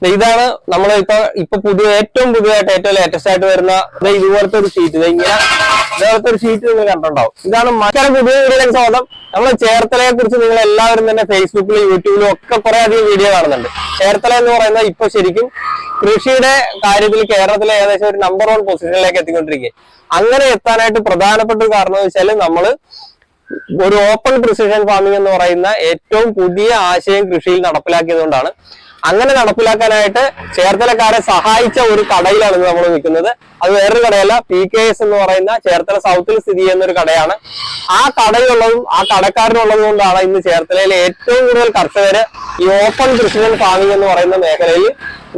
ഇതാണ് നമ്മൾ ഇപ്പൊ ഏറ്റവും പുതിയതായിട്ട് ഏറ്റവും ലേറ്റസ്റ്റ് ആയിട്ട് വരുന്ന ഇതുപോലത്തെ ഒരു ഷീറ്റ്. ഇതുപോലത്തെ ഒരു ഷീറ്റ് നിങ്ങൾ കണ്ടിട്ടുണ്ടാവും. ഇതാണ് മറ്റൊരു പുതിയ വീഡിയോയിലേക്ക് സ്വാഗതം. നമ്മൾ ചേർത്തലയെ കുറിച്ച് നിങ്ങൾ എല്ലാവരും തന്നെ ഫേസ്ബുക്കിലും യൂട്യൂബിലും ഒക്കെ കുറെ അധികം വീഡിയോ കാണുന്നുണ്ട്. ചേർത്തല എന്ന് പറയുന്നത് ഇപ്പൊ ശരിക്കും കൃഷിയുടെ കാര്യത്തിൽ കേരളത്തിലെ ഏകദേശം ഒരു നമ്പർ 1 പൊസിഷനിലേക്ക് എത്തിക്കൊണ്ടിരിക്കുക. അങ്ങനെ എത്താനായിട്ട് പ്രധാനപ്പെട്ട ഒരു കാരണം എന്ന് വെച്ചാൽ നമ്മള് ഒരു ഓപ്പൺ പ്രിസിഷൻ ഫാമിംഗ് എന്ന് പറയുന്ന ഏറ്റവും പുതിയ ആശയം കൃഷിയിൽ നടപ്പിലാക്കിയതുകൊണ്ടാണ്. അങ്ങനെ നടപ്പിലാക്കാനായിട്ട് ചേർത്തലക്കാരെ സഹായിച്ച ഒരു കടയിലാണ് നമ്മൾ നിൽക്കുന്നത്. അത് വേറൊരു കടയല്ല, PKS എന്ന് പറയുന്ന ചേർത്തല സൗത്തിൽ സ്ഥിതി ചെയ്യുന്ന ഒരു കടയാണ്. ആ കടയുള്ളതും ആ കടക്കാരനുള്ളത് കൊണ്ടാണ് ഇന്ന് ചേർത്തലയിലെ ഏറ്റവും കൂടുതൽ കർഷകര് ഈ ഓപ്പൺ പ്രിസിഷൻ ഫാമിംഗ് എന്ന് പറയുന്ന മേഖലയിൽ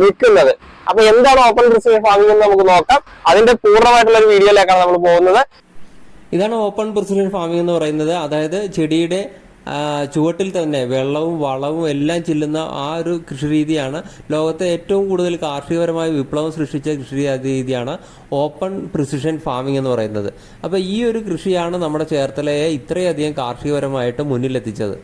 നിൽക്കുന്നത്. അപ്പൊ എന്താണ് ഓപ്പൺ പ്രിസിഷൻ ഫാമിംഗ് എന്ന് നമുക്ക് നോക്കാം. അതിന്റെ പൂർണ്ണമായിട്ടുള്ള ഒരു വീഡിയോയിലേക്കാണ് നമ്മൾ പോകുന്നത്. ഇതാണ് ഓപ്പൺ പ്രിസിഷൻ ഫാമിംഗ് എന്ന് പറയുന്നത്. അതായത് ചെടിയുടെ ചുവട്ടിൽ തന്നെ വെള്ളവും വളവും എല്ലാം ചെല്ലുന്ന ആ ഒരു കൃഷി രീതിയാണ്. ലോകത്തെ ഏറ്റവും കൂടുതൽ കാർഷികപരമായ വിപ്ലവം സൃഷ്ടിച്ച കൃഷി രീതിയാണ് ഓപ്പൺ പ്രിസിഷൻ ഫാമിംഗ് എന്ന് പറയുന്നത്. അപ്പോൾ ഈ ഒരു കൃഷിയാണ് നമ്മുടെ ചേർത്തലയെ ഇത്രയധികം കാർഷികപരമായിട്ട് മുന്നിലെത്തിച്ചത്.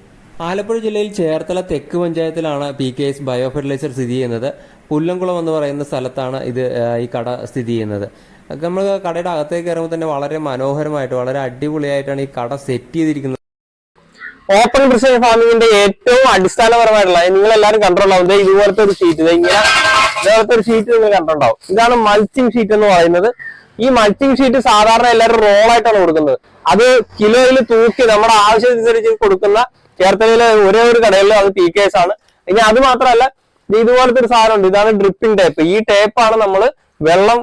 ആലപ്പുഴ ജില്ലയിൽ ചേർത്തല തെക്ക് പഞ്ചായത്തിലാണ് PKS ബയോ ഫെർട്ടിലൈസർ സ്ഥിതി ചെയ്യുന്നത്. പുല്ലംകുളം എന്ന് പറയുന്ന സ്ഥലത്താണ് ഈ കട സ്ഥിതി ചെയ്യുന്നത്. നമ്മൾ കടയുടെ അകത്തേക്ക് ഇറങ്ങുമ്പോൾ തന്നെ വളരെ മനോഹരമായിട്ട് വളരെ അടിപൊളിയായിട്ടാണ് ഈ കട സെറ്റ് ചെയ്തിരിക്കുന്നത്. ഓപ്പൺ പ്രിസിഷൻ ഫാമിംഗിന്റെ ഏറ്റവും അടിസ്ഥാനപരമായിട്ടുള്ള നിങ്ങൾ എല്ലാവരും കണ്ടിട്ടുണ്ടാവും ഇതുപോലത്തെ ഒരു ഷീറ്റ്. ഇതുപോലത്തെ ഒരു ഷീറ്റ് നിങ്ങൾ കണ്ടിട്ടുണ്ടാവും. ഇതാണ് മൾച്ചിങ് ഷീറ്റ് എന്ന് പറയുന്നത്. ഈ മൾച്ചിങ് ഷീറ്റ് സാധാരണ എല്ലാവരും റോളായിട്ടാണ് കൊടുക്കുന്നത്. അത് കിലോയിൽ തൂക്കി നമ്മുടെ ആവശ്യമനുസരിച്ച് കൊടുക്കുന്ന ചേർത്തലയിലെ ഒരേ ഒരു കടയിൽ അത് PKS ആണ്. ഇനി അത് മാത്രമല്ല, ഇതുപോലത്തെ ഒരു സാധനമുണ്ട്. ഇതാണ് ഡ്രിപ്പിംഗ് ടേപ്പ്. ഈ ടേപ്പാണ് നമ്മൾ വെള്ളം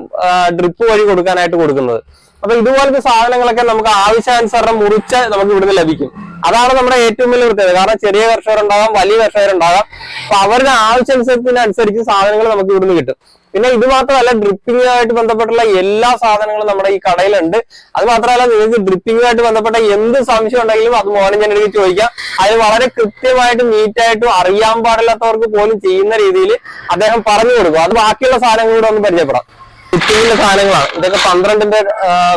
ഡ്രിപ്പ് വഴി കൊടുക്കാനായിട്ട് കൊടുക്കുന്നത്. അപ്പൊ ഇതുപോലത്തെ സാധനങ്ങളൊക്കെ നമുക്ക് ആവശ്യാനുസരണം മുറിച്ച് നമുക്ക് ഇവിടുന്ന് ലഭിക്കും. അതാണ് നമ്മുടെ ഏറ്റവും വലിയ പ്രത്യേകത. കാരണം ചെറിയ കർഷകരുണ്ടാകാം, വലിയ കർഷകരുണ്ടാകാം. അപ്പൊ അവരുടെ ആവശ്യാനുസരിച്ച് സാധനങ്ങൾ നമുക്ക് ഇവിടുന്ന് കിട്ടും. പിന്നെ ഇത് മാത്രമല്ല, ഡ്രിപ്പിങ്ങുമായിട്ട് ബന്ധപ്പെട്ടുള്ള എല്ലാ സാധനങ്ങളും നമ്മുടെ ഈ കടയിലുണ്ട്. അത് മാത്രമല്ല, നിങ്ങൾക്ക് ഡ്രിപ്പിങ്ങുമായിട്ട് ബന്ധപ്പെട്ട എന്ത് സംശയം ഉണ്ടെങ്കിലും അത് മോർണിംഗ് ഞാൻ എനിക്ക് ചോദിക്കാം. അതിന് വളരെ കൃത്യമായിട്ടും നീറ്റായിട്ടും അറിയാൻ പാടില്ലാത്തവർക്ക് പോലും ചെയ്യുന്ന രീതിയിൽ അദ്ദേഹം പറഞ്ഞു കൊടുക്കും. അത് ബാക്കിയുള്ള സാധനങ്ങളൂടെ ഒന്ന് പരിചയപ്പെടാം. ഫിറ്റിങ്ങിന്റെ സാധനങ്ങളാണ് ഇതൊക്കെ. 12ന്റെ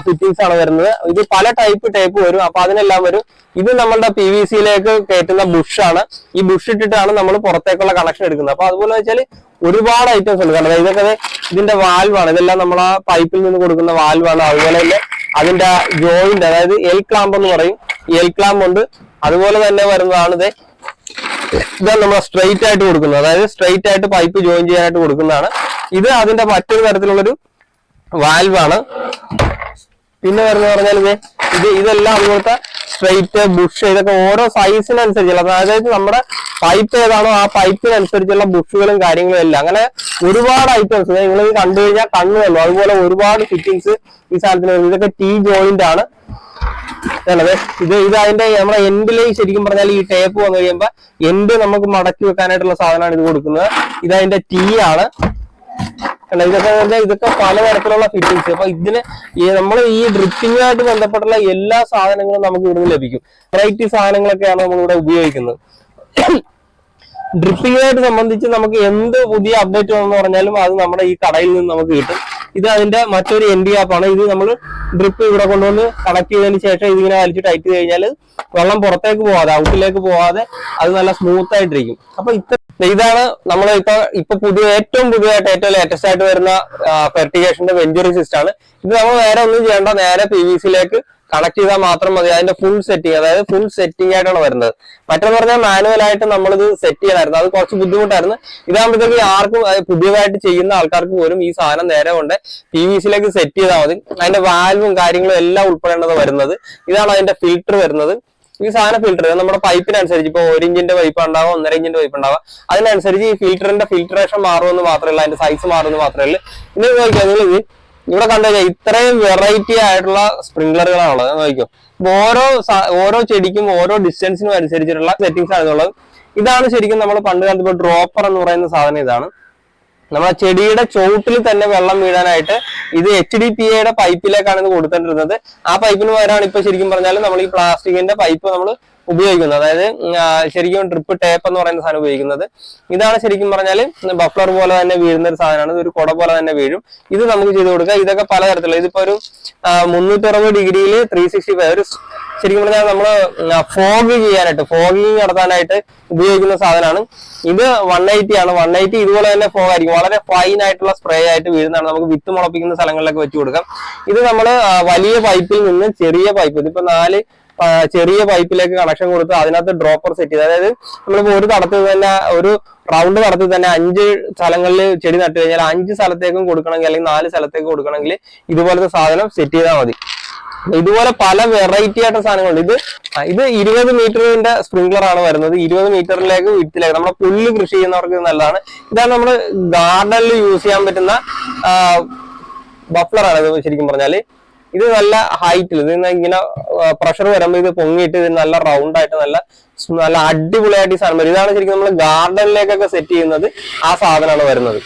ഫിറ്റിങ്സ് ആണ് വരുന്നത്. ഇത് പല ടേപ്പ് വരും. അപ്പൊ അതിനെല്ലാം വരും. ഇത് നമ്മളുടെ PVC-യിലേക്ക് കയറ്റുന്ന ബുഷാണ്. ഈ ബുഷ് ഇട്ടിട്ടാണ് നമ്മൾ പുറത്തേക്കുള്ള കണക്ഷൻ എടുക്കുന്നത്. അപ്പൊ അതുപോലെ വെച്ചാൽ ഒരുപാട് ഐറ്റംസ് ഉണ്ട്. കാരണം ഇതൊക്കെ ഇതിന്റെ വാൽവാണ്. ഇതെല്ലാം നമ്മൾ ആ പൈപ്പിൽ നിന്ന് കൊടുക്കുന്ന വാൽവാണ്. അതുപോലെ തന്നെ അതിന്റെ ജോയിന്റ്, അതായത് എൽ ക്ലാമ്പ് എന്ന് പറയും. ഈ എൽ ക്ലാമ്പ് ഉണ്ട്. അതുപോലെ തന്നെ വരുന്നതാണ് ഇതാണ് നമ്മൾ സ്ട്രെയിറ്റ് ആയിട്ട് കൊടുക്കുന്നത്. അതായത് സ്ട്രെയിറ്റ് ആയിട്ട് പൈപ്പ് ജോയിൻ ചെയ്യാനായിട്ട് കൊടുക്കുന്നതാണ്. ഇത് അതിന്റെ മറ്റൊരു തരത്തിലുള്ളൊരു വാൽവാണ്. പിന്നെ വരുന്നത് പറഞ്ഞാൽ ഇതെല്ലാം അതുപോലത്തെ സ്ട്രെയിറ്റ് ബുഷ്, ഇതൊക്കെ ഓരോ സൈസിനനുസരിച്ചുള്ള, അതായത് നമ്മുടെ പൈപ്പ് ഏതാണോ ആ പൈപ്പിനനുസരിച്ചുള്ള ബുഷുകളും കാര്യങ്ങളും എല്ലാം. അങ്ങനെ ഒരുപാട് ഐറ്റംസ് നിങ്ങൾ കണ്ടു കഴിഞ്ഞാൽ കണ്ണു തന്നു. അതുപോലെ ഒരുപാട് ഫിറ്റിങ്സ് ഈ സാധനത്തിന്. ഇതൊക്കെ T ജോയിന്റ് ആണ്. ഇത് അതിന്റെ നമ്മുടെ എൻഡിലേക്ക് ശരിക്കും പറഞ്ഞാൽ ഈ ടേപ്പ് വന്നു കഴിയുമ്പോ എൻഡ് നമുക്ക് മടക്കി വെക്കാനായിട്ടുള്ള സാധനമാണ് ഇത് കൊടുക്കുന്നത്. ഇതതിന്റെ T ആണ്. ഇതൊക്കെ പലതരത്തിലുള്ള ഫിറ്റിങ്സ്. അപ്പൊ ഇതിന് നമ്മൾ ഈ ഡ്രിപ്പിങ്ങുമായിട്ട് ബന്ധപ്പെട്ടുള്ള എല്ലാ സാധനങ്ങളും നമുക്ക് ഇവിടുന്ന് ലഭിക്കും. വെറൈറ്റി സാധനങ്ങളൊക്കെയാണ് നമ്മളിവിടെ ഉപയോഗിക്കുന്നത്. ഡ്രിപ്പിങ്ങുമായിട്ട് സംബന്ധിച്ച് നമുക്ക് എന്ത് പുതിയ അപ്ഡേറ്റ് വന്നു പറഞ്ഞാലും അത് നമ്മുടെ ഈ കടയിൽ നിന്ന് നമുക്ക് കിട്ടും. ഇത് അതിന്റെ മറ്റൊരു ND ആപ്പാണ്. ഇത് നമ്മൾ ഡ്രിപ്പ് ഇവിടെ കൊണ്ടുവന്ന് കണക്ട് ചെയ്തതിന് ശേഷം ഇതിങ്ങനെ വലിച്ച് ടൈറ്റ് ചെയ്ത് കഴിഞ്ഞാൽ വെള്ളം പുറത്തേക്ക് പോവാതെ, ഔട്ടിലേക്ക് പോവാതെ അത് നല്ല സ്മൂത്ത് ആയിട്ടിരിക്കും. അപ്പൊ ഇതാണ് നമ്മൾ ഇപ്പൊ ഏറ്റവും പുതിയതായിട്ട് ഏറ്റവും ലേറ്റസ്റ്റ് ആയിട്ട് വരുന്ന ഫെർട്ടിഗേഷന്റെ വെഞ്ചുറി സിസ്റ്റം ആണ്. ഇത് നമ്മൾ വേറെ ഒന്നും ചെയ്യേണ്ട, നേരെ PVC-യിലേക്ക് കണക്ട് ചെയ്താൽ മാത്രം മതി. അതിന്റെ ഫുൾ സെറ്റിംഗ്, അതായത് ഫുൾ സെറ്റിംഗ് ആയിട്ടാണ് വരുന്നത്. മറ്റെന്ന് പറഞ്ഞാൽ മാനുവലായിട്ട് നമ്മളിത് സെറ്റ് ചെയ്യാനായിരുന്നു. അത് കുറച്ച് ബുദ്ധിമുട്ടായിരുന്നു. ഇതാകുമ്പോഴത്തേക്ക് ആർക്കും പുതിയതായിട്ട് ചെയ്യുന്ന ആൾക്കാർക്ക് പോലും ഈ സാധനം നേരെ കൊണ്ട് PVC-യിലേക്ക് സെറ്റ് ചെയ്താൽ മതി. അതിന്റെ വാൽവും കാര്യങ്ങളും എല്ലാം ഉൾപ്പെടേണ്ടത് വരുന്നത്. ഇതാണ് അതിന്റെ ഫിൽറ്റർ വരുന്നത്. ഈ സാധനം ഫിൽറ്റർ നമ്മുടെ പൈപ്പിനനുസരിച്ച് ഇപ്പൊ 1 ഇഞ്ചിന്റെ പൈപ്പ് ഉണ്ടാവും, 1.5 ഇഞ്ചിന്റെ പൈപ്പ് ഉണ്ടാവാം. അതിനനുസരിച്ച് ഈ ഫിൽറ്ററിന്റെ ഫിൽട്രേഷൻ മാറുമെന്ന് മാത്രമല്ല, അതിന്റെ സൈസ് മാറുമെന്ന് മാത്രമല്ല. ഇനി നോക്കിയാൽ നിങ്ങൾ ഇവിടെ കണ്ടുകഴിഞ്ഞാൽ ഇത്രയും വെറൈറ്റി ആയിട്ടുള്ള സ്പ്രിംഗ്ലറുകളാണുള്ളത്. നോക്കിക്കോ. ഓരോ ചെടിക്കും ഓരോ ഡിസ്റ്റൻസിനും അനുസരിച്ചിട്ടുള്ള സെറ്റിംഗ്സ് ആണുള്ളത്. ഇതാണ് ശരിക്കും നമ്മൾ പണ്ട് കാലത്ത് ഇപ്പോൾ ഡ്രോപ്പർ എന്ന് പറയുന്ന സാധനം. ഇതാണ് നമ്മളെ ചെടിയുടെ ചുവട്ടിൽ തന്നെ വെള്ളം വീഴാനായിട്ട് ഇത് HDPEയുടെ പൈപ്പിലേക്കാണ് ഇത് കൊടുത്തിട്ടിരുന്നത്. ആ പൈപ്പിന് പകരമാണ് ഇപ്പൊ ശരിക്കും പറഞ്ഞാൽ നമ്മൾ ഈ പ്ലാസ്റ്റിക്കിന്റെ പൈപ്പ് നമ്മൾ ഉപയോഗിക്കുന്നത്. അതായത് ശരിക്കും ഡ്രിപ്പ് ടേപ്പ് എന്ന് പറയുന്ന സാധനം ഉപയോഗിക്കുന്നത്. ഇതാണ് ശരിക്കും പറഞ്ഞാൽ ബഫ്ലർ പോലെ തന്നെ വീഴുന്ന ഒരു സാധനമാണ്. ഇത് ഒരു കുട പോലെ തന്നെ വീഴും. ഇത് നമുക്ക് ചെയ്ത് കൊടുക്കുക. ഇതൊക്കെ പലതരത്തിലുള്ള, ഇതിപ്പോ ഒരു 360 ഡിഗ്രിയിൽ 365 ഒരു ശരിക്കും പറഞ്ഞാൽ നമ്മള് ഫോഗിങ് നടത്താനായിട്ട് ഉപയോഗിക്കുന്ന സാധനമാണ്. ഇത് 180 ആണ്. 180 ഇതുപോലെ തന്നെ ഫോഗ് ആയിരിക്കും. വളരെ ഫൈൻ ആയിട്ടുള്ള സ്പ്രേ ആയിട്ട് വീഴുന്നതാണ്. നമുക്ക് വിത്ത് മുളപ്പിക്കുന്ന സ്ഥലങ്ങളിലൊക്കെ വെച്ച് കൊടുക്കാം. ഇത് നമ്മൾ വലിയ പൈപ്പിൽ നിന്ന് ചെറിയ പൈപ്പ്, ഇതിപ്പോ 4 ചെറിയ പൈപ്പിലേക്ക് കണക്ഷൻ കൊടുത്ത് അതിനകത്ത് ഡ്രോപ്പർ സെറ്റ് ചെയ്ത്, അതായത് നമ്മളിപ്പോ ഒരു തടത്തിൽ തന്നെ ഒരു റൗണ്ട് തടത്തിൽ തന്നെ 5 സ്ഥലങ്ങളിൽ ചെടി നട്ട് കഴിഞ്ഞാൽ 5 സ്ഥലത്തേക്കും കൊടുക്കണമെങ്കിൽ അല്ലെങ്കിൽ 4 സ്ഥലത്തേക്ക് കൊടുക്കണമെങ്കിൽ ഇതുപോലത്തെ സാധനം സെറ്റ് ചെയ്താൽ മതി. ഇതുപോലെ പല വെറൈറ്റി ആയിട്ട് സാധനങ്ങളുണ്ട്. ഇത് 20 മീറ്ററിന്റെ സ്പ്രിംഗ്ലർ ആണ് വരുന്നത്. 20 മീറ്ററിലേക്ക് വിത്തിലേക്ക് നമ്മുടെ പുല്ല് കൃഷി ചെയ്യുന്നവർക്ക് നല്ലതാണ്. ഇതാണ് നമ്മൾ ഗാർഡനിൽ യൂസ് ചെയ്യാൻ പറ്റുന്ന ബഫ്ലർ ആണ്. ഇത് ശരിക്കും പറഞ്ഞാല് ഇത് നല്ല ഹൈറ്റിൽ, ഇത് ഇങ്ങനെ പ്രഷർ വരുമ്പോൾ ഇത് പൊങ്ങിയിട്ട് ഇത് നല്ല റൗണ്ട് ആയിട്ട് നല്ല അടിപൊളിയായിട്ട് ഈ സാധനം വരും. ഇതാണ് ശരിക്കും നമ്മൾ ഗാർഡനിലേക്കൊക്കെ സെറ്റ് ചെയ്യുന്നത്. ആ സാധനമാണ് വരുന്നത്.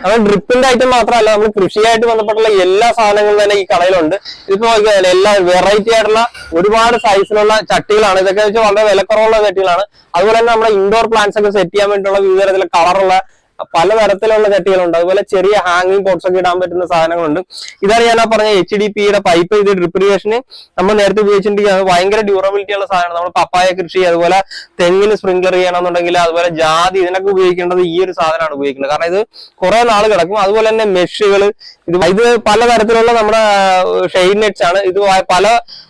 നമ്മൾ ഡ്രിപ്പിന്റെ ഐറ്റം മാത്രമല്ല, നമ്മൾ കൃഷിയായിട്ട് ബന്ധപ്പെട്ടുള്ള എല്ലാ സാധനങ്ങളും തന്നെ ഈ കടയിലുണ്ട്. ഇതിപ്പോ എല്ലാ വെറൈറ്റി ആയിട്ടുള്ള ഒരുപാട് സൈസിലുള്ള ചട്ടികളാണ്. ഇതൊക്കെ വെച്ചാൽ വളരെ വിലക്കുറവുള്ള ചട്ടികളാണ്. അതുപോലെ തന്നെ നമ്മുടെ ഇൻഡോർ പ്ലാന്റ്സ് ഒക്കെ സെറ്റ് ചെയ്യാൻ വേണ്ടിയിട്ടുള്ള വിവിധ തരത്തിലുള്ള കളറുള്ള പലതരത്തിലുള്ള ചട്ടികളുണ്ട്. അതുപോലെ ചെറിയ ഹാങ്ങിങ് പോട്ട്സ് ഒക്കെ ഇടാൻ പറ്റുന്ന സാധനങ്ങളുണ്ട്. ഇതാണ് ഞാൻ പറഞ്ഞ HDPE പൈപ്പ്. ഇത് ഡ്രിപ്പ് ഇറിഗേഷന് നമ്മൾ നേരത്തെ ഉപയോഗിച്ചിട്ടുണ്ടെങ്കിൽ ഭയങ്കര ഡ്യൂറബിലിറ്റി ഉള്ള സാധനമാണ്. നമ്മൾ പപ്പായ കൃഷി, അതുപോലെ തെങ്ങിന് സ്പ്രിംഗ്ലർ ചെയ്യണമെന്നുണ്ടെങ്കിൽ, അതുപോലെ ജാതി, ഇതിനൊക്കെ ഉപയോഗിക്കേണ്ടത് ഈ ഒരു സാധനമാണ് ഉപയോഗിക്കുന്നത്. കാരണം ഇത് കുറെ നാൾ കിടക്കും. അതുപോലെ തന്നെ മെഷുകൾ, ഇത് പലതരത്തിലുള്ള നമ്മുടെ ഷെയ്ഡ് നെറ്റ്സ് ആണ്. ഇത് പല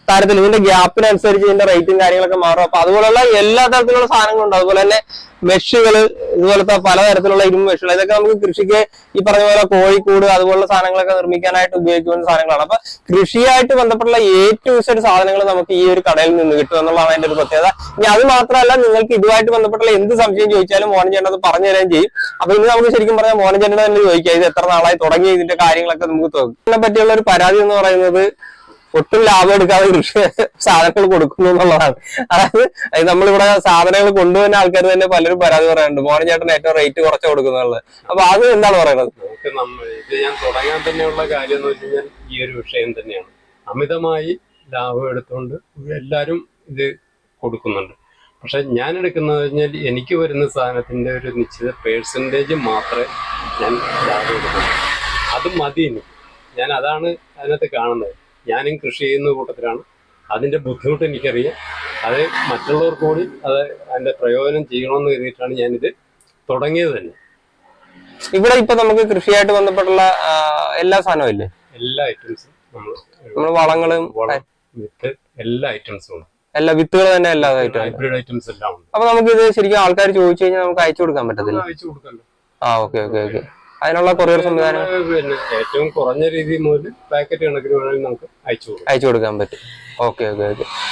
തരത്തിൽ ഇതിന്റെ ഗ്യാപ്പിനനുസരിച്ച് ഇതിന്റെ റേറ്റും കാര്യങ്ങളൊക്കെ മാറും. അപ്പൊ അതുപോലുള്ള എല്ലാ തരത്തിലുള്ള സാധനങ്ങളുണ്ട്. അതുപോലെ തന്നെ മെഷുകൾ, ഇതുപോലത്തെ പലതരത്തിലുള്ള ഇരുമ്പ് മെഷുകൾ, ഇതൊക്കെ നമുക്ക് കൃഷിക്ക് ഈ പറഞ്ഞ പോലെ കോഴിക്കൂട് അതുപോലുള്ള സാധനങ്ങളൊക്കെ നിർമ്മിക്കാനായിട്ട് ഉപയോഗിക്കുന്ന സാധനങ്ങളാണ്. അപ്പൊ കൃഷിയായിട്ട് ബന്ധപ്പെട്ടുള്ള ഏറ്റവും സാധനങ്ങൾ നമുക്ക് ഈ ഒരു കടയിൽ നിന്ന് കിട്ടും എന്നുള്ളതാണ് അതിന്റെ ഒരു പ്രത്യേകത. ഇനി അത് മാത്രമല്ല, നിങ്ങൾക്ക് ഇതുമായിട്ട് ബന്ധപ്പെട്ടുള്ള എന്ത് സംശയം ചോദിച്ചാലും മോഹൻ ചേട്ടൻ അത് പറഞ്ഞു തരാൻ ചെയ്യും. അപ്പൊ ഇന്ന് നമുക്ക് ശരിക്കും പറഞ്ഞാൽ മോഹൻ ചേട്ടൻ തന്നെ ചോദിക്കാം, ഇത് എത്ര നാളായി തുടങ്ങി, ഇതിന്റെ കാര്യങ്ങളൊക്കെ നമുക്ക് തോന്നും. ഇതിനെ പറ്റിയുള്ള ഒരു പരാതി എന്ന് പറയുന്നത് ഒട്ടും ലാഭം എടുക്കാതെ കൃഷി സാധനങ്ങൾ കൊടുക്കുന്നു എന്നുള്ളതാണ്. അതായത് നമ്മളിവിടെ സാധനങ്ങൾ കൊണ്ടുവരുന്ന ആൾക്കാർ തന്നെ പലരും പരാതി പറയാറുണ്ട്, മോഹൻ ചേട്ടൻ ഏറ്റവും റേറ്റ് കുറച്ച് കൊടുക്കുന്നുള്ളത്. അപ്പൊ അത് എന്താണ് പറയുന്നത്? ഇത് ഞാൻ തുടങ്ങാൻ തന്നെയുള്ള കാര്യം എന്ന് വെച്ച് കഴിഞ്ഞാൽ ഈ ഒരു വിഷയം തന്നെയാണ്. അമിതമായി ലാഭം എടുത്തുകൊണ്ട് എല്ലാവരും ഇത് കൊടുക്കുന്നുണ്ട്. പക്ഷെ ഞാൻ എടുക്കുന്നത് കഴിഞ്ഞാൽ എനിക്ക് വരുന്ന സാധനത്തിന്റെ ഒരു നിശ്ചിത പേഴ്സൻറ്റേജ് മാത്രമേ ഞാൻ ലാഭം എടുക്കുന്നുള്ളൂ. അത് മതി. ഞാൻ അതാണ് അതിനകത്ത് കാണുന്നത്. ഞാനും കൃഷി ചെയ്യുന്ന കൂട്ടത്തിലാണ്. അതിന്റെ ബുദ്ധിമുട്ട് എനിക്കറിയാം. അത് മറ്റുള്ളവർക്ക് കൂടി അതിന്റെ പ്രയോജനം ചെയ്യണമെന്ന് കരുതിയിട്ടാണ് ഞാനിത് തുടങ്ങിയത് തന്നെ. ഇവിടെ ഇപ്പൊ നമുക്ക് കൃഷിയായിട്ട് ബന്ധപ്പെട്ടുള്ള എല്ലാ സാധനവും ഇല്ലേ? എല്ലാ ഐറ്റംസും നമ്മൾ വളങ്ങളും വിത്ത് എല്ലാ ഐറ്റംസും ഉണ്ട്. എല്ലാ വിത്തുകൾ തന്നെ എല്ലാ ഹൈബ്രിഡ് ഐറ്റംസ് എല്ലാം ഉണ്ട്. അപ്പൊ നമുക്ക് ഇത് ശരിക്കും ആൾക്കാർ ചോദിച്ചു കഴിഞ്ഞാൽ നമുക്ക് അയച്ചു കൊടുക്കാൻ പറ്റത്തില്ല? അയച്ചു കൊടുക്കല്ലോ. ഓക്കെ. അതിനുള്ള കൊറിയർ സംവിധാനം പിന്നെ ഏറ്റവും കുറഞ്ഞ രീതിയിൽ മുതൽ പാക്കറ്റ് കണക്കിന് വേണമെങ്കിൽ നമുക്ക് അയച്ചു കൊടുക്കാൻ പറ്റും. ഓക്കെ.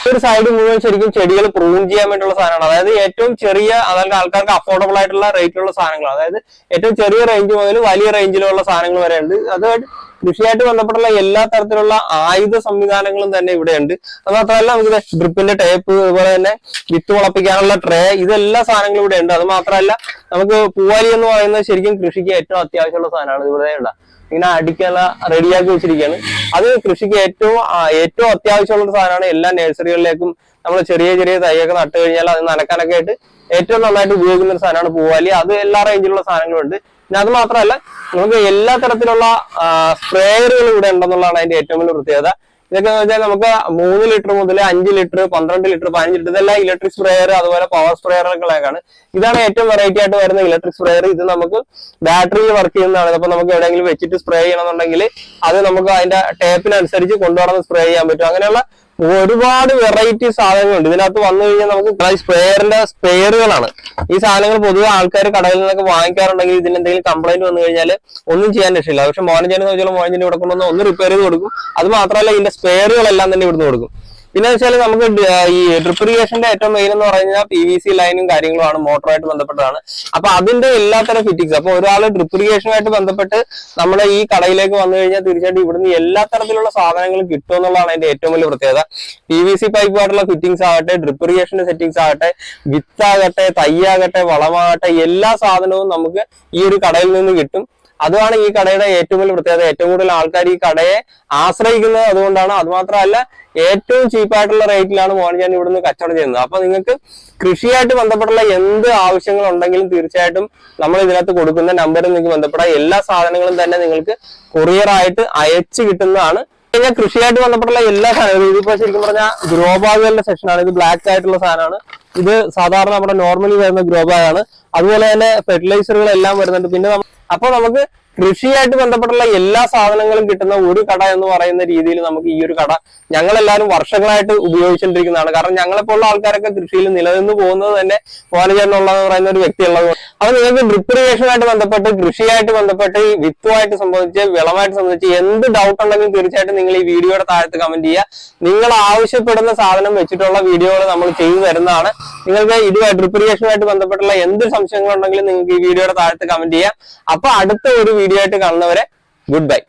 ഒരു സൈഡ് മുഴുവൻ ശരിക്കും ചെടികൾ പ്രൂൺ ചെയ്യാൻ വേണ്ടിയുള്ള സാധനമാണ്. അതായത് ഏറ്റവും ചെറിയ, അതായത് ആൾക്കാർക്ക് അഫോർഡബിൾ ആയിട്ടുള്ള റേറ്റിലുള്ള സാധനങ്ങൾ, അതായത് ഏറ്റവും ചെറിയ റേഞ്ച് മുതൽ വലിയ റേഞ്ചിലുള്ള സാധനങ്ങൾ വരെ ഉണ്ട്. അതുമായിട്ട് കൃഷിയായിട്ട് ബന്ധപ്പെട്ടുള്ള എല്ലാ തരത്തിലുള്ള ആയുധ സംവിധാനങ്ങളും തന്നെ ഇവിടെ ഉണ്ട്. അത് മാത്രമല്ല, നമുക്ക് ഡ്രിപ്പിന്റെ ടേപ്പ്, അതുപോലെ തന്നെ വിത്ത് മുളപ്പിക്കാനുള്ള ട്രേ, ഇതെല്ലാ സാധനങ്ങളും ഇവിടെ ഉണ്ട്. അത് മാത്രമല്ല, നമുക്ക് പൂവാലി എന്ന് പറയുന്നത് ശരിക്കും കൃഷിക്ക് ഏറ്റവും അത്യാവശ്യമുള്ള സാധനമാണ്. ഇവിടെ ഉള്ള ഇങ്ങനെ അടിക്കാനുള്ള റെഡിയാക്കി വെച്ചിരിക്കുകയാണ്. അത് കൃഷിക്ക് ഏറ്റവും അത്യാവശ്യമുള്ള ഒരു സാധനമാണ്. എല്ലാ നഴ്സറികളിലേക്കും നമ്മൾ ചെറിയ തൈയൊക്കെ നട്ട് കഴിഞ്ഞാൽ അത് നനക്കാനൊക്കെ ആയിട്ട് ഏറ്റവും നന്നായിട്ട് ഉപയോഗിക്കുന്ന ഒരു സാധനമാണ് പൂവാലി. അത് എല്ലാ റേഞ്ചിലുള്ള സാധനങ്ങളും ഉണ്ട്. പിന്നെ അത് മാത്രമല്ല, നമുക്ക് എല്ലാ തരത്തിലുള്ള സ്പ്രേയറുകൾ ഇവിടെ ഉണ്ടെന്നുള്ളതാണ് അതിന്റെ ഏറ്റവും വലിയ പ്രത്യേകത. ഇതൊക്കെ വെച്ചാൽ നമുക്ക് 3 ലിറ്റർ മുതൽ 5 ലിറ്റർ, 12 ലിറ്റർ, 15 ലിറ്റർ, ഇതെല്ലാം ഇലക്ട്രിക് സ്പ്രേയർ, അതുപോലെ പവർ സ്പ്രേയറുകളൊക്കെയാണ്. ഇതാണ് ഏറ്റവും വെറൈറ്റി ആയിട്ട് വരുന്ന ഇലക്ട്രിക് സ്പ്രേയർ. ഇത് നമുക്ക് ബാറ്ററിയിൽ വർക്ക് ചെയ്യുന്നതാണ്. അപ്പൊ നമുക്ക് എവിടെയെങ്കിലും വെച്ചിട്ട് സ്പ്രേ ചെയ്യണമെന്നുണ്ടെങ്കിൽ അത് നമുക്ക് അതിന്റെ ടേപ്പിനനുസരിച്ച് കൊണ്ടുവന്ന് സ്പ്രേ ചെയ്യാൻ പറ്റും. അങ്ങനെയുള്ള ഒരുപാട് വെറൈറ്റി സാധനങ്ങളുണ്ട് ഇതിനകത്ത്. വന്നു കഴിഞ്ഞാൽ നമുക്ക് സ്പ്രേയറിന്റെ സ്പെയറുകളാണ് ഈ സാധനങ്ങൾ. പൊതുവെ ആൾക്കാർ കടയിൽ നിന്നൊക്കെ വാങ്ങിക്കാറുണ്ടെങ്കിൽ ഇതിന് എന്തെങ്കിലും കംപ്ലൈന്റ് വന്നു കഴിഞ്ഞാൽ ഒന്നും ചെയ്യാൻ രക്ഷയില്ല. പക്ഷെ മോഹൻചേട്ടൻ വെച്ചാൽ മോഹൻചേട്ടൻ ഇവിടെ കൊണ്ടുവന്ന് ഒന്ന് റിപ്പയർ ചെയ്ത് കൊടുക്കും. അത് മാത്രമല്ല, ഇതിന്റെ സ്പെയറുകളെല്ലാം തന്നെ ഇവിടുന്ന് കൊടുക്കും. പിന്നെ വെച്ചാൽ നമുക്ക് ഈ ഡ്രിപ്പ് ഇറിഗേഷന്റെ ഏറ്റവും മെയിൻ എന്ന് പറഞ്ഞാൽ PVC ലൈനും കാര്യങ്ങളുമാണ്, മോട്ടറുമായിട്ട് ബന്ധപ്പെട്ടതാണ്. അപ്പൊ അതിന്റെ എല്ലാത്തരം ഫിറ്റിങ്സ്. അപ്പൊ ഒരാൾ ഡ്രിപ്പ് ഇറിഗേഷനുമായിട്ട് ബന്ധപ്പെട്ട് നമ്മുടെ ഈ കടയിലേക്ക് വന്നു കഴിഞ്ഞാൽ തീർച്ചയായിട്ടും ഇവിടുന്ന് എല്ലാ തരത്തിലുള്ള സാധനങ്ങളും കിട്ടും എന്നുള്ളതാണ് അതിന്റെ ഏറ്റവും വലിയ പ്രത്യേകത. PVC പൈപ്പുമായിട്ടുള്ള ഫിറ്റിങ്സ് ആകട്ടെ, ഡ്രിപ്പ് ഇറിഗേഷന്റെ സെറ്റിങ്സ് ആകട്ടെ, വിത്താകട്ടെ, തൈയാകട്ടെ, വളമാകട്ടെ, എല്ലാ സാധനവും നമുക്ക് ഈ ഒരു കടയിൽ നിന്ന് കിട്ടും. അതാണ് ഈ കടയുടെ ഏറ്റവും വലിയ പ്രത്യേകത. ഏറ്റവും കൂടുതൽ ആൾക്കാർ ഈ കടയെ ആശ്രയിക്കുന്നത് അതുകൊണ്ടാണ്. അത് മാത്രമല്ല, ഏറ്റവും ചീപ്പായിട്ടുള്ള റേറ്റിലാണ് മോഹൻചാൻ ഇവിടുന്ന് കച്ചവടം ചെയ്യുന്നത്. അപ്പൊ നിങ്ങൾക്ക് കൃഷിയായിട്ട് ബന്ധപ്പെട്ടുള്ള എന്ത് ആവശ്യങ്ങൾ ഉണ്ടെങ്കിലും തീർച്ചയായിട്ടും നമ്മൾ ഇതിനകത്ത് കൊടുക്കുന്ന നമ്പറിൽ നിങ്ങൾക്ക് ബന്ധപ്പെടാം. എല്ലാ സാധനങ്ങളും തന്നെ നിങ്ങൾക്ക് കൊറിയറായിട്ട് അയച്ചു കിട്ടുന്നതാണ്. കഴിഞ്ഞാൽ കൃഷിയായിട്ട് ബന്ധപ്പെട്ടുള്ള എല്ലാ സാധനങ്ങളും, ഇതിപ്പോ ശരിക്കും പറഞ്ഞാൽ ഗ്രോ ബാഗുകളുടെ സെക്ഷനാണ്. ഇത് ബ്ലാക്ക് ആയിട്ടുള്ള സാധനമാണ്. ഇത് സാധാരണ നമ്മുടെ നോർമലി വരുന്ന ഗ്രോ ബാഗ് ആണ്. അതുപോലെ തന്നെ ഫെർട്ടിലൈസറുകൾ എല്ലാം വരുന്നുണ്ട്. പിന്നെ അപ്പൊ നമുക്ക് കൃഷിയായിട്ട് ബന്ധപ്പെട്ടുള്ള എല്ലാ സാധനങ്ങളും കിട്ടുന്ന ഒരു കട എന്ന് പറയുന്ന രീതിയിൽ നമുക്ക് ഈ ഒരു കട ഞങ്ങളെല്ലാവരും വർഷങ്ങളായിട്ട് ഉപയോഗിച്ചുകൊണ്ടിരിക്കുന്നതാണ്. കാരണം ഞങ്ങളെപ്പോലുള്ള ആൾക്കാരൊക്കെ കൃഷിയിൽ നിലനിന്ന് പോകുന്നത് തന്നെ മോഹൻചാനുള്ളതെന്ന് പറയുന്ന ഒരു വ്യക്തിയുള്ളത്. അപ്പൊ നിങ്ങൾക്ക് ഡ്രിപ്പ് ഇറിഗേഷനുമായിട്ട് ബന്ധപ്പെട്ട്, കൃഷിയായിട്ട് ബന്ധപ്പെട്ട്, വിത്തുമായിട്ട് സംബന്ധിച്ച്, വിളമായിട്ട് സംബന്ധിച്ച് എന്ത് ഡൗട്ട് ഉണ്ടെങ്കിലും തീർച്ചയായിട്ടും നിങ്ങൾ ഈ വീഡിയോയുടെ താഴത്ത് കമന്റ് ചെയ്യുക. നിങ്ങൾ ആവശ്യപ്പെടുന്ന സാധനം വെച്ചിട്ടുള്ള വീഡിയോകൾ നമ്മൾ ചെയ്തു തരുന്നതാണ്. നിങ്ങൾക്ക് ഇതുമായി ഡ്രിപ്പ് ഇറിഗേഷനുമായിട്ട് ബന്ധപ്പെട്ടുള്ള എന്ത് സംശയങ്ങളുണ്ടെങ്കിലും നിങ്ങൾക്ക് ഈ വീഡിയോയുടെ താഴത്ത് കമന്റ് ചെയ്യാം. അപ്പൊ അടുത്ത ഒരു വീഡിയോ ആയിട്ട് കാണുന്നവരെ ഗുഡ് ബൈ.